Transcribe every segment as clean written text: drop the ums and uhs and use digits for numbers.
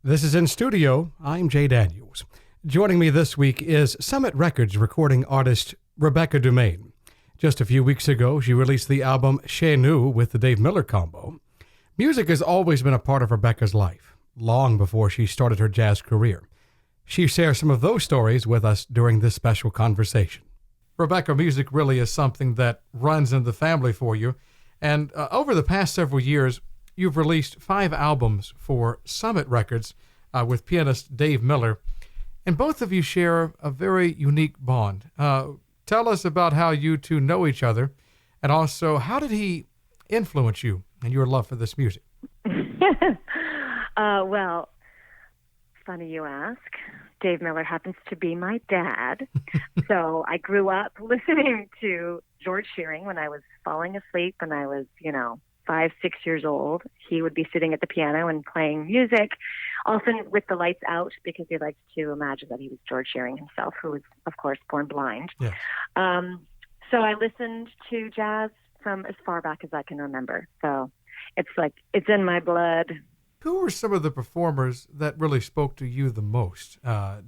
This is In Studio. I'm Jay Daniels. Joining me this week is Summit Records recording artist Rebecca Dumaine. Just a few weeks ago, she released the album Chez Nous with the Dave Miller combo. Music has always been a part of Rebecca's life, long before she started her jazz career. She shares some of those stories with us during this special conversation. Rebecca, music really is something that runs in the family for you. And over the past several years, you've released 5 albums for Summit Records with pianist Dave Miller, and both of you share a very unique bond. Tell us about how you two know each other, and also how did he influence you and your love for this music? Well, funny you ask. Dave Miller happens to be my dad. So I grew up listening to George Shearing when I was falling asleep when I was, 5, 6 years old. He would be sitting at the piano and playing music, often with the lights out, because he liked to imagine that he was George Shearing himself, who was, of course, born blind. Yes. So I listened to jazz from as far back as I can remember. So it's in my blood. Who were some of the performers that really spoke to you the most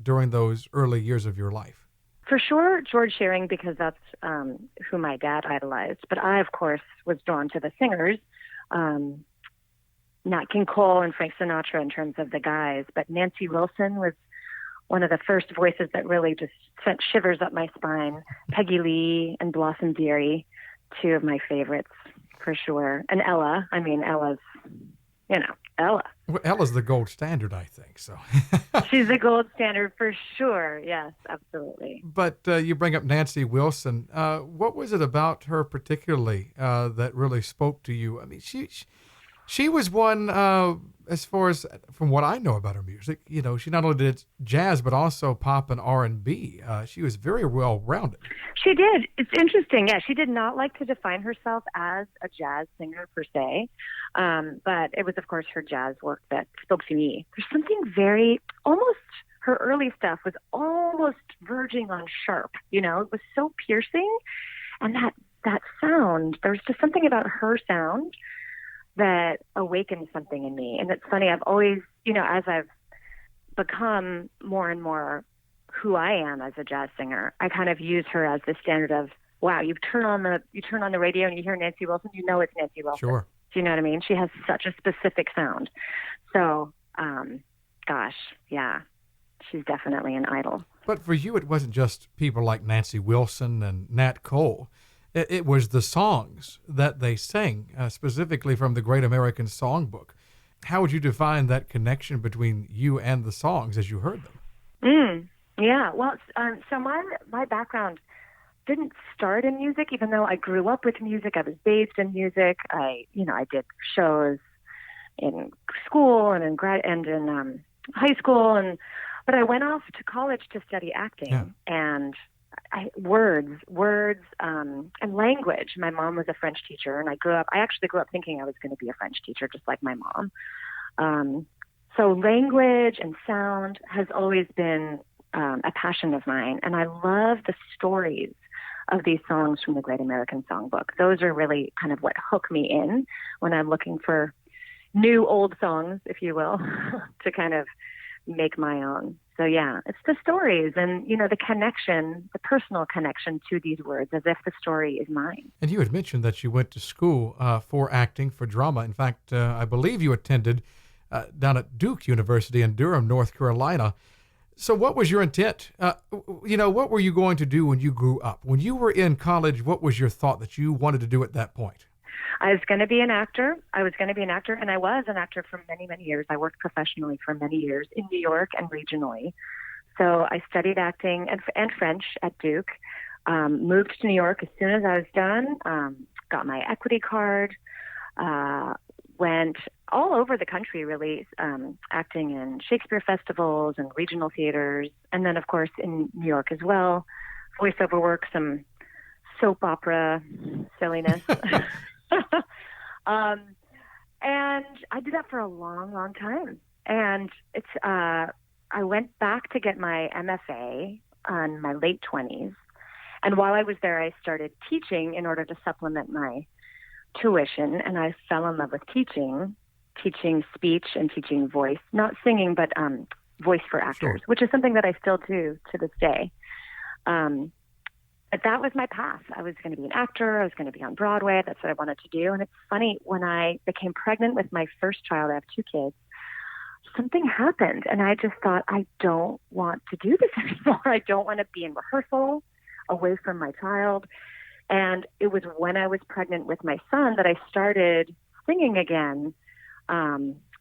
during those early years of your life? For sure, George Shearing, because that's who my dad idolized. But I, of course, was drawn to the singers, Nat King Cole and Frank Sinatra in terms of the guys. But Nancy Wilson was one of the first voices that really just sent shivers up my spine. Peggy Lee and Blossom Dearie, 2 of my favorites, for sure. And Ella. Ella's, Ella. Well, Ella's the gold standard, I think. So She's the gold standard for sure. Yes, absolutely. But you bring up Nancy Wilson. What was it about her particularly that really spoke to you? I mean, she was one, as far as from what I know about her music, she not only did jazz, but also pop and R&B. She was very well-rounded. She did. It's interesting. Yeah, she did not like to define herself as a jazz singer per se, but it was, of course, her jazz work that spoke to me. There's something her early stuff was almost verging on sharp, it was so piercing. And that sound, there was just something about her sound that awakened something in me. And it's funny, I've always, as I've become more and more who I am as a jazz singer, I kind of use her as the standard of, wow, you turn on the radio and you hear Nancy Wilson, it's Nancy Wilson. Sure. Do you know what I mean? She has such a specific sound. So, yeah, she's definitely an idol. But for you, it wasn't just people like Nancy Wilson and Nat Cole. It was the songs that they sang, specifically from the Great American Songbook. How would you define that connection between you and the songs as you heard them? Yeah, well, so my background didn't start in music, even though I grew up with music. I was bathed in music. I did shows in school and in high school, but I went off to college to study acting and words, and language. My mom was a French teacher, and I actually grew up thinking I was going to be a French teacher, just like my mom. So language and sound has always been a passion of mine, and I love the stories of these songs from the Great American Songbook. Those are really kind of what hook me in when I'm looking for new old songs, if you will, to kind of make my own. So yeah, it's the stories and, the connection, the personal connection to these words as if the story is mine. And you had mentioned that you went to school for acting, for drama. In fact, I believe you attended down at Duke University in Durham, North Carolina. So what was your intent? What were you going to do when you grew up? When you were in college, what was your thought that you wanted to do at that point? I was going to be an actor. And I was an actor for many, many years. I worked professionally for many years in New York and regionally. So I studied acting and French at Duke, moved to New York as soon as I was done, got my equity card, went all over the country, really, acting in Shakespeare festivals and regional theaters. And then, of course, in New York as well, voiceover work, some soap opera silliness. And I did that for a long, long time. And I went back to get my MFA in my late 20s. And while I was there, I started teaching in order to supplement my tuition. And I fell in love with teaching. teaching speech and teaching voice, not singing, but voice for actors, Sure. which is something that I still do to this day. But that was my path. I was going to be an actor. I was going to be on Broadway. That's what I wanted to do. And it's funny, when I became pregnant with my first child, I have 2 kids, something happened. And I just thought, I don't want to do this anymore. I don't want to be in rehearsal away from my child. And it was when I was pregnant with my son that I started singing again.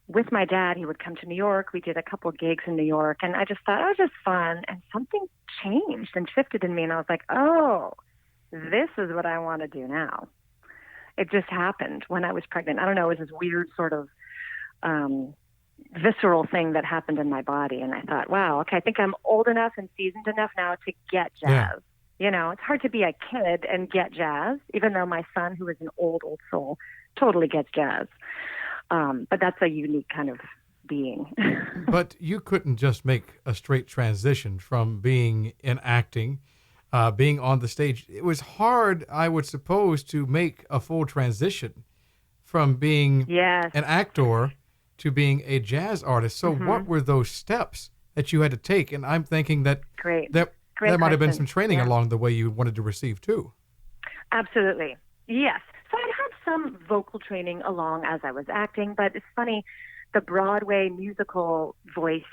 With my dad, he would come to New York. We did a couple of gigs in New York, and I just thought it was just fun. And something changed and shifted in me, and I was like, oh, this is what I want to do now. It just happened when I was pregnant. I don't know, it was this weird sort of visceral thing that happened in my body, and I thought, wow, okay, I think I'm old enough and seasoned enough now to get jazz. Yeah. You know, it's hard to be a kid and get jazz, even though my son, who is an old soul, totally gets jazz. But that's a unique kind of being. But you couldn't just make a straight transition from being in acting, being on the stage. It was hard, I would suppose, to make a full transition from being Yes. an actor to being a jazz artist. So what were those steps that you had to take? And I'm thinking that Great there might have been question. some training Yeah. along the way you wanted to receive too. Absolutely. Yes. So I'd had some vocal training along as I was acting, but it's funny, the Broadway musical voice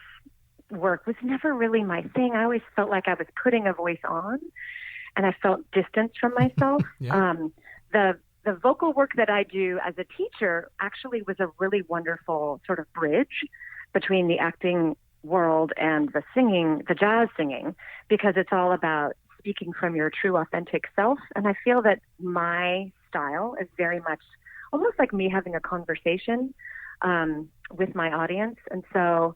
work was never really my thing. I always felt like I was putting a voice on, and I felt distance from myself. Yeah. The vocal work that I do as a teacher actually was a really wonderful sort of bridge between the acting world and the singing, the jazz singing, because it's all about speaking from your true authentic self. And I feel that my style is very much almost like me having a conversation with my audience. And so,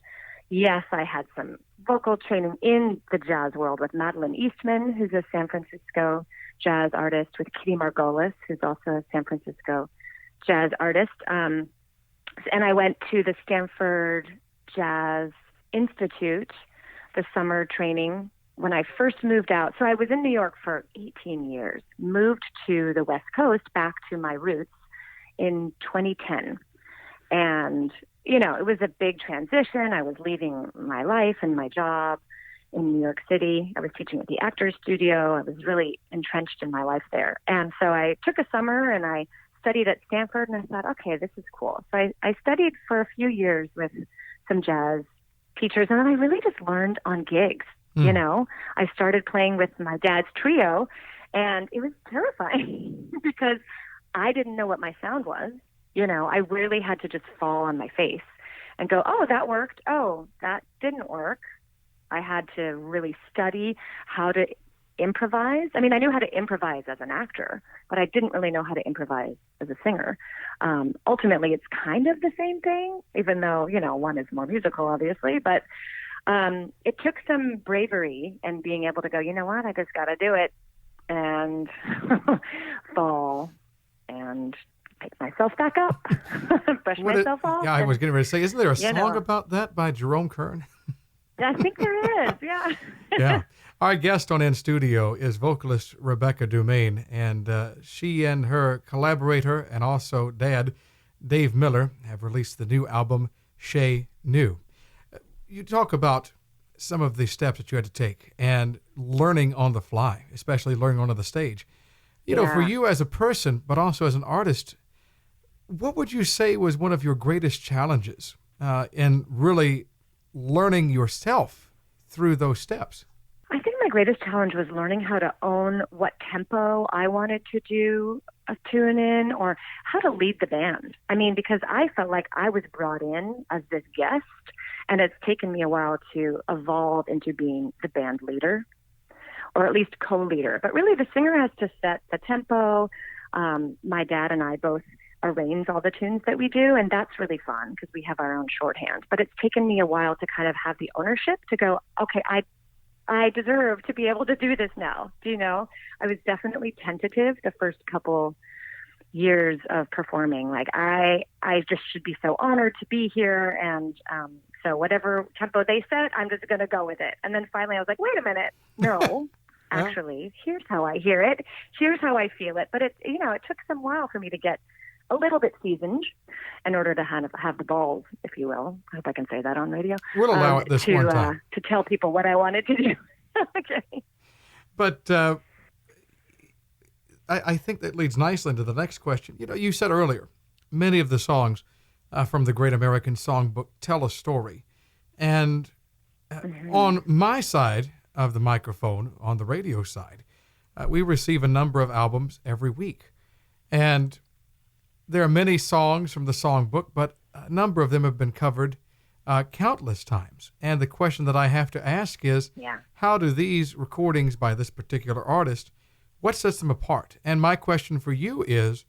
yes, I had some vocal training in the jazz world with Madeline Eastman, who's a San Francisco jazz artist, with Kitty Margolis, who's also a San Francisco jazz artist. And I went to the Stanford Jazz Institute, the summer training, when I first moved out. So I was in New York for 18 years, moved to the West Coast, back to my roots in 2010. And, you know, it was a big transition. I was leaving my life and my job in New York City. I was teaching at the Actors Studio. I was really entrenched in my life there. And so I took a summer and I studied at Stanford, and I thought, okay, this is cool. So I studied for a few years with some jazz teachers, and then I really just learned on gigs. You know, I started playing with my dad's trio, and it was terrifying because I didn't know what my sound was. You know, I really had to just fall on my face and go, oh, that worked. Oh, that didn't work. I had to really study how to improvise. I mean, I knew how to improvise as an actor, but I didn't really know how to improvise as a singer. Ultimately, it's kind of the same thing, even though, you know, one is more musical, obviously, but it took some bravery and being able to go, you know what, I just got to do it, and fall and pick myself back up, brush myself off. Yeah, I was getting ready to say, isn't there a song know. about that by Jerome Kern? I think there is, yeah. Yeah. Our guest on In Studio is vocalist Rebecca Dumaine, and she and her collaborator and also dad, Dave Miller, have released the new album, Chez Nous. You talk about some of the steps that you had to take and learning on the fly, especially learning onto the stage. You know, for you as a person, but also as an artist, what would you say was one of your greatest challenges in really learning yourself through those steps? I think my greatest challenge was learning how to own what tempo I wanted to do a tune in, or how to lead the band. I mean, because I felt like I was brought in as this guest, and it's taken me a while to evolve into being the band leader, or at least co-leader. But really, the singer has to set the tempo. My dad and I both arrange all the tunes that we do, and that's really fun because we have our own shorthand. But it's taken me a while to kind of have the ownership to go, okay, I deserve to be able to do this now. Do you know? I was definitely tentative the first couple years of performing. Like, I just should be so honored to be here, and so whatever tempo they set, I'm just going to go with it. And then finally I was like, wait a minute, no, actually, here's how I hear it. Here's how I feel it. But it, you know, it took some while for me to get a little bit seasoned in order to have the balls, if you will. I hope I can say that on radio. We'll allow it this one time. To tell people what I wanted to do. Okay. But I think that leads nicely into the next question. You said earlier, many of the songs from the Great American Songbook tell a story. And on my side of the microphone, on the radio side, we receive a number of albums every week. And there are many songs from the songbook, but a number of them have been covered countless times. And the question that I have to ask is, how do these recordings by this particular artist, what sets them apart? And my question for you is,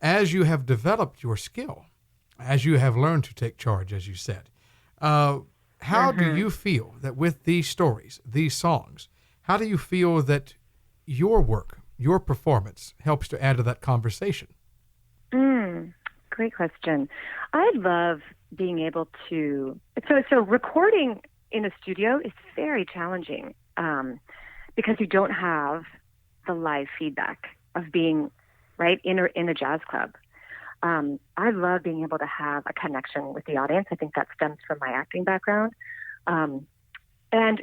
as you have developed your skill, as you have learned to take charge, as you said, how do you feel that with these stories, these songs, how do you feel that your work, your performance helps to add to that conversation? Great question. I love being able to, so recording in a studio is very challenging because you don't have the live feedback of being right in a jazz club. I love being able to have a connection with the audience. I think that stems from my acting background. And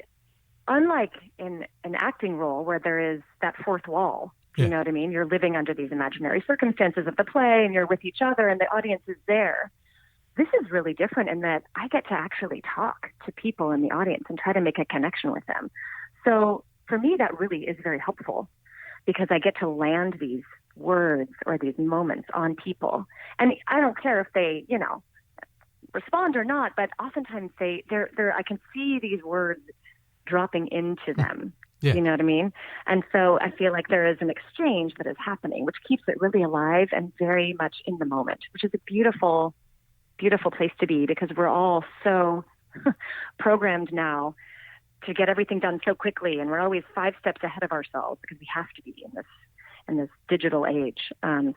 unlike in an acting role where there is that fourth wall, you know what I mean? You're living under these imaginary circumstances of the play and you're with each other and the audience is there. This is really different in that I get to actually talk to people in the audience and try to make a connection with them. So for me, that really is very helpful because I get to land these words or these moments on people. And I don't care if they, respond or not, but oftentimes I can see these words dropping into them. Yeah. You know what I mean? And so I feel like there is an exchange that is happening, which keeps it really alive and very much in the moment, which is a beautiful, beautiful place to be because we're all so programmed now to get everything done so quickly. And we're always 5 steps ahead of ourselves because we have to be in this digital age.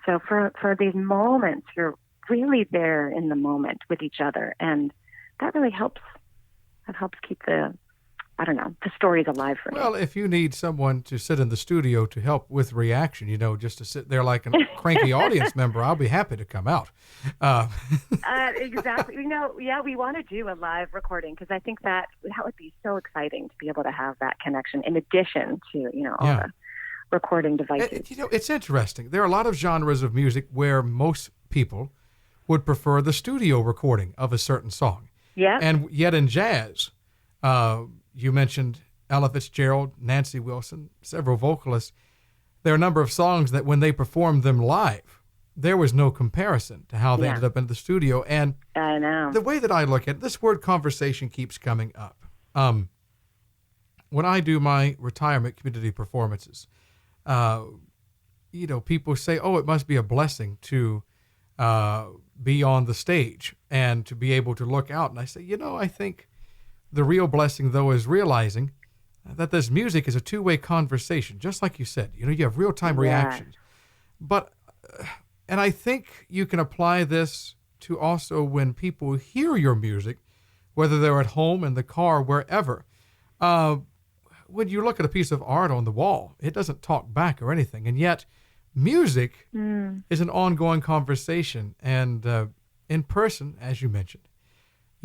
So for these moments, you're really there in the moment with each other. And that really helps. That helps keep the story's alive for me. Well, if you need someone to sit in the studio to help with reaction, just to sit there like a cranky audience member, I'll be happy to come out. Exactly. We want to do a live recording because I think that would be so exciting to be able to have that connection in addition to, all the recording devices. It's interesting. There are a lot of genres of music where most people would prefer the studio recording of a certain song. Yeah. And yet in jazz, you mentioned Ella Fitzgerald, Nancy Wilson, several vocalists. There are a number of songs that when they performed them live, there was no comparison to how they ended up in the studio. And I know. The way that I look at it, this word conversation keeps coming up. When I do my retirement community performances, people say, oh, it must be a blessing to be on the stage and to be able to look out. And I say, I think the real blessing, though, is realizing that this music is a two-way conversation, just like you said. You have real-time reactions. But, and I think you can apply this to also when people hear your music, whether they're at home, in the car, wherever. When you look at a piece of art on the wall, it doesn't talk back or anything. And yet, music is an ongoing conversation. And in person, as you mentioned,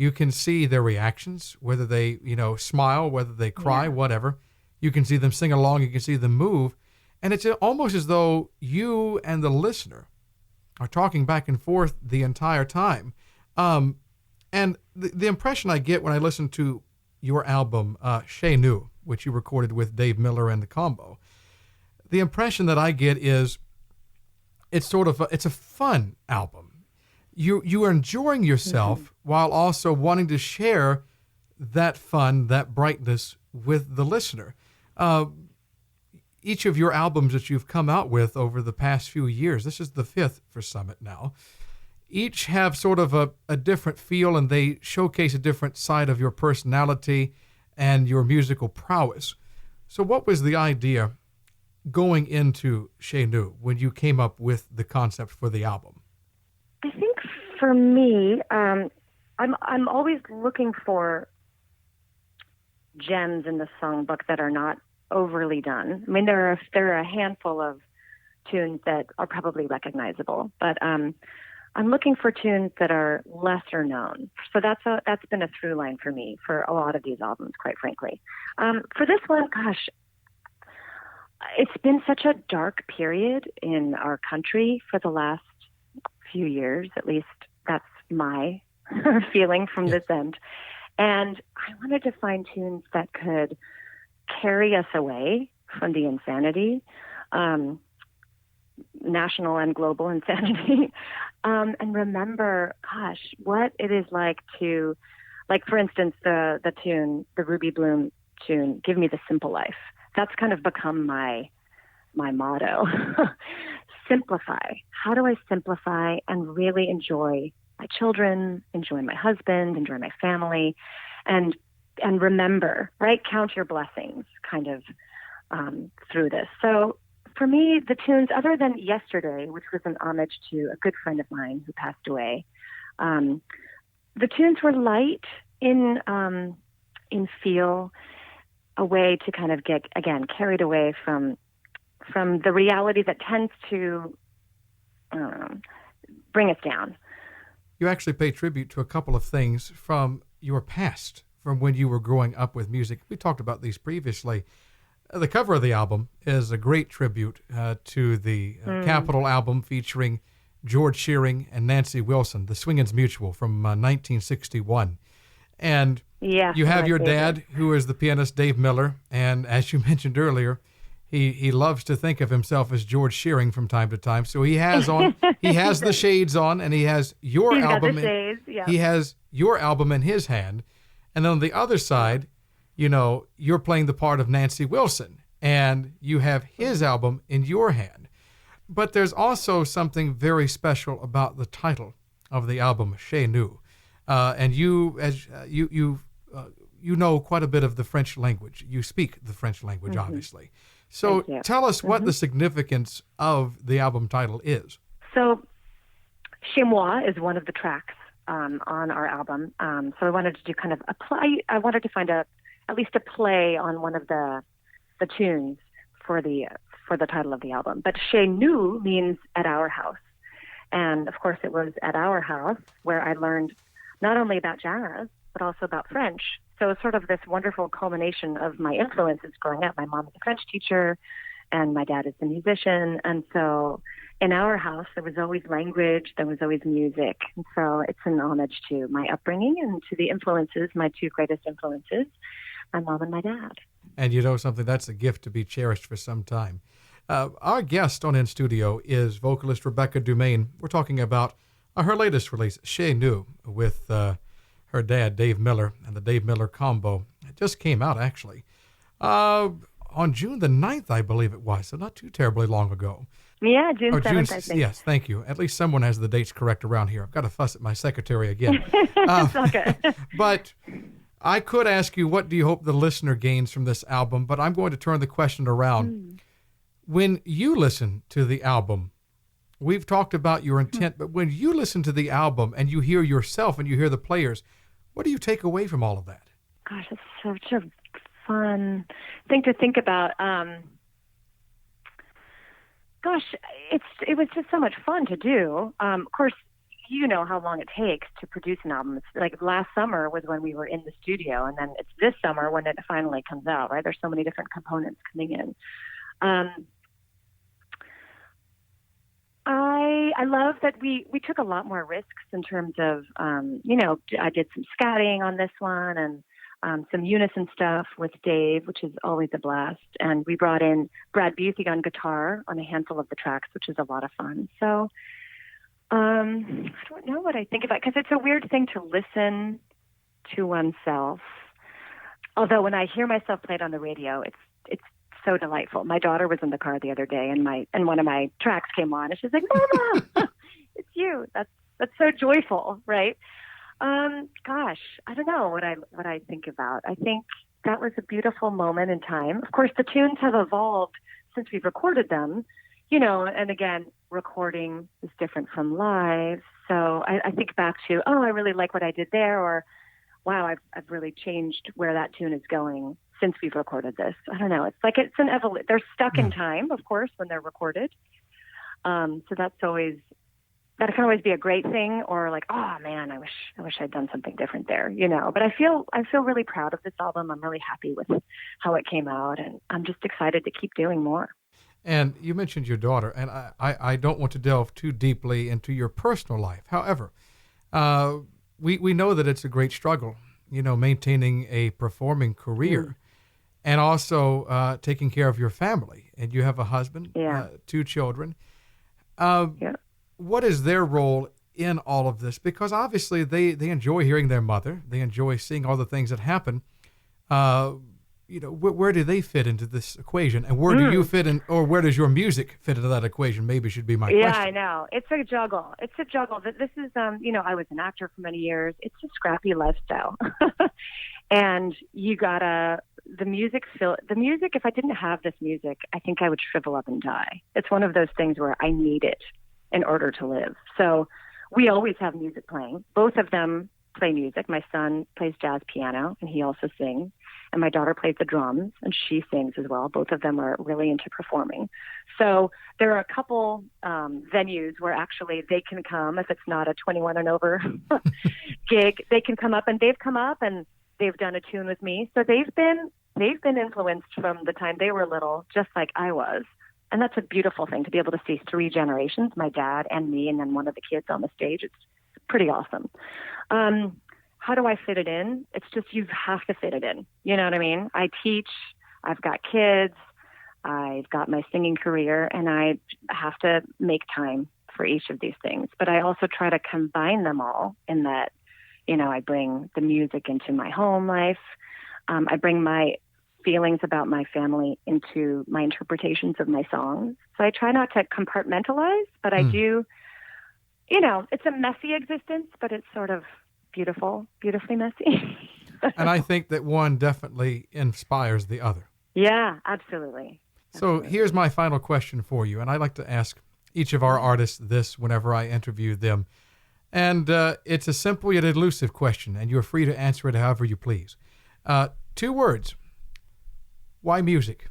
you can see their reactions, whether they, smile, whether they cry, whatever. You can see them sing along. You can see them move. And it's almost as though you and the listener are talking back and forth the entire time. And the impression I get when I listen to your album, Chez Nous, which you recorded with Dave Miller and the Combo, the impression that I get is it's it's a fun album. You are enjoying yourself while also wanting to share that fun, that brightness with the listener. Each of your albums that you've come out with over the past few years, this is the 5th for Summit now, each have sort of a different feel and they showcase a different side of your personality and your musical prowess. So what was the idea going into Chez Nous when you came up with the concept for the album? I think for me, I'm always looking for gems in the songbook that are not overly done. I mean, there are a handful of tunes that are probably recognizable, but I'm looking for tunes that are lesser known. So that's been a through line for me for a lot of these albums, quite frankly. For this one, gosh, it's been such a dark period in our country for the last few years, at least that's my feeling from this end. And I wanted to find tunes that could carry us away from the insanity, national and global insanity, and remember, gosh, what it is like to, like, for instance, the tune, the Ruby Bloom tune, Give Me the Simple Life. That's kind of become my motto. Simplify. How do I simplify and really enjoy my children, enjoy my husband, enjoy my family, and remember, right? Count your blessings kind of through this. So for me, the tunes, other than Yesterday, which was an homage to a good friend of mine who passed away, the tunes were light in feel, a way to kind of get, again, carried away from the reality that tends to bring us down. You actually pay tribute to a couple of things from your past, from when you were growing up with music. We talked about these previously. The cover of the album is a great tribute to the Capitol album featuring George Shearing and Nancy Wilson, The Swingin's Mutual from 1961. And you have your dad, who is the pianist Dave Miller, and as you mentioned earlier, he loves to think of himself as George Shearing from time to time. So he has the shades on, and he has your album. He has your album in his hand, and on the other side, you're playing the part of Nancy Wilson, and you have his album in your hand. But there's also something very special about the title of the album, Chez Nous. And you know quite a bit of the French language. You speak the French language, obviously. So tell us what the significance of the album title is. So Chez Moi is one of the tracks on our album. So I wanted to do kind of I wanted to find at least a play on one of the tunes for the title of the album. But Chez Nous means at our house. And of course it was at our house where I learned not only about jazz, but also about French. So it's sort of this wonderful culmination of my influences growing up. My mom is a French teacher, and my dad is a musician. And so in our house, there was always language, there was always music. And so it's an homage to my upbringing and to the influences, my two greatest influences, my mom and my dad. And you know something, that's a gift to be cherished for some time. Our guest on In Studio is vocalist Rebecca Dumaine. We're talking about her latest release, Chez Nous, with her dad, Dave Miller, and the Dave Miller combo. It just came out, actually, on June the 9th, I believe it was, so not too terribly long ago. Yeah, June 7th, I think. Yes, thank you. At least someone has the dates correct around here. I've got to fuss at my secretary again. It's all good. But I could ask you, what do you hope the listener gains from this album? But I'm going to turn the question around. When you listen to the album, we've talked about your intent, but when you listen to the album and you hear yourself and you hear the players, what do you take away from all of that? Gosh, it's such a fun thing to think about. Gosh, it was just so much fun to do. Of course, you know how long it takes to produce an album. It's like last summer was when we were in the studio, and then it's this summer when it finally comes out, right? There's so many different components coming in. I love that we took a lot more risks in terms of, I did some scatting on this one and some unison stuff with Dave, which is always a blast. And we brought in Brad Busey on guitar on a handful of the tracks, which is a lot of fun. So I don't know what I think about, because it's a weird thing to listen to oneself. Although when I hear myself played on the radio, it's so delightful. My daughter was in the car the other day, and one of my tracks came on, and she's like, "Mama, it's you." That's so joyful, right? Gosh, I don't know what I think about. I think that was a beautiful moment in time. Of course, the tunes have evolved since we've recorded them, and again, recording is different from live. So I think back to, I really like what I did there, or wow, I've really changed where that tune is going since we've recorded this. I don't know. It's like it's an evolution. They're stuck in time, of course, when they're recorded. So that can always be a great thing, or like, oh man, I wish I'd done something different there, But I feel really proud of this album. I'm really happy with how it came out, and I'm just excited to keep doing more. And you mentioned your daughter, and I don't want to delve too deeply into your personal life. However, we know that it's a great struggle, maintaining a performing career and also taking care of your family. And you have a husband, 2 children. What is their role in all of this? Because obviously they enjoy hearing their mother. They enjoy seeing all the things that happen. Where do they fit into this equation? And where do you fit in, or where does your music fit into that equation? Maybe should be my question. Yeah, I know. It's a juggle. This is, I was an actor for many years. It's a scrappy lifestyle. And you gotta, the music, if I didn't have this music, I think I would shrivel up and die. It's one of those things where I need it in order to live. So we always have music playing. Both of them play music. My son plays jazz piano, and he also sings. And my daughter plays the drums, and she sings as well. Both of them are really into performing. So there are a couple venues where actually they can come, if it's not a 21 and over gig, they can come up, and they've come up and they've done a tune with me. So they've been influenced from the time they were little, just like I was. And that's a beautiful thing, to be able to see 3 generations, my dad and me, and then one of the kids on the stage. It's pretty awesome. How do I fit it in? It's just, you have to fit it in. You know what I mean? I teach, I've got kids, I've got my singing career, and I have to make time for each of these things. But I also try to combine them all in that, I bring the music into my home life. I bring my feelings about my family into my interpretations of my songs. So I try not to compartmentalize, but I do, it's a messy existence, but it's sort of beautifully messy. And I think that one definitely inspires the other. Yeah, absolutely. So here's my final question for you. And I like to ask each of our artists this whenever I interview them. And it's a simple yet elusive question, and you're free to answer it however you please. 2 words. Why music?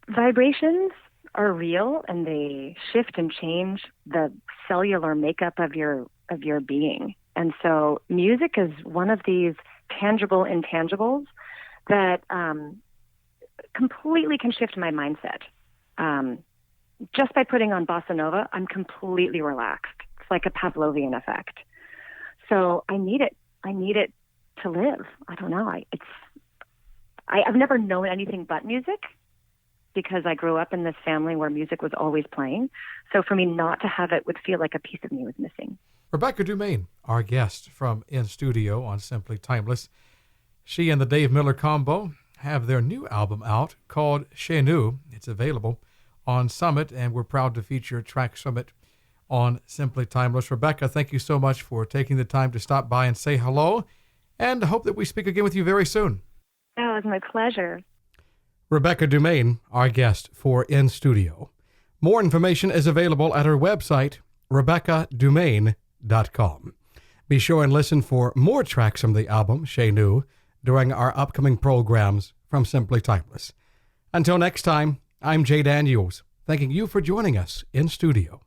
Vibrations are real, and they shift and change the cellular makeup of your being. And so music is one of these tangible intangibles that completely can shift my mindset. Just by putting on bossa nova, I'm completely relaxed. It's like a Pavlovian effect. So I need it. I need it to live. I don't know. I've never known anything but music, because I grew up in this family where music was always playing. So for me not to have it would feel like a piece of me was missing. Rebecca Dumaine, our guest from In Studio on Simply Timeless. She and the Dave Miller Combo have their new album out called Chez Nous. It's available on Summit, and we're proud to feature Track Summit on Simply Timeless. Rebecca, thank you so much for taking the time to stop by and say hello, and hope that we speak again with you very soon. Oh, it was my pleasure. Rebecca Dumaine, our guest for In Studio. More information is available at her website, RebeccaDumaine.com. Be sure and listen for more tracks from the album, Chez Nous, during our upcoming programs from Simply Timeless. Until next time, I'm Jay Daniels, thanking you for joining us in studio.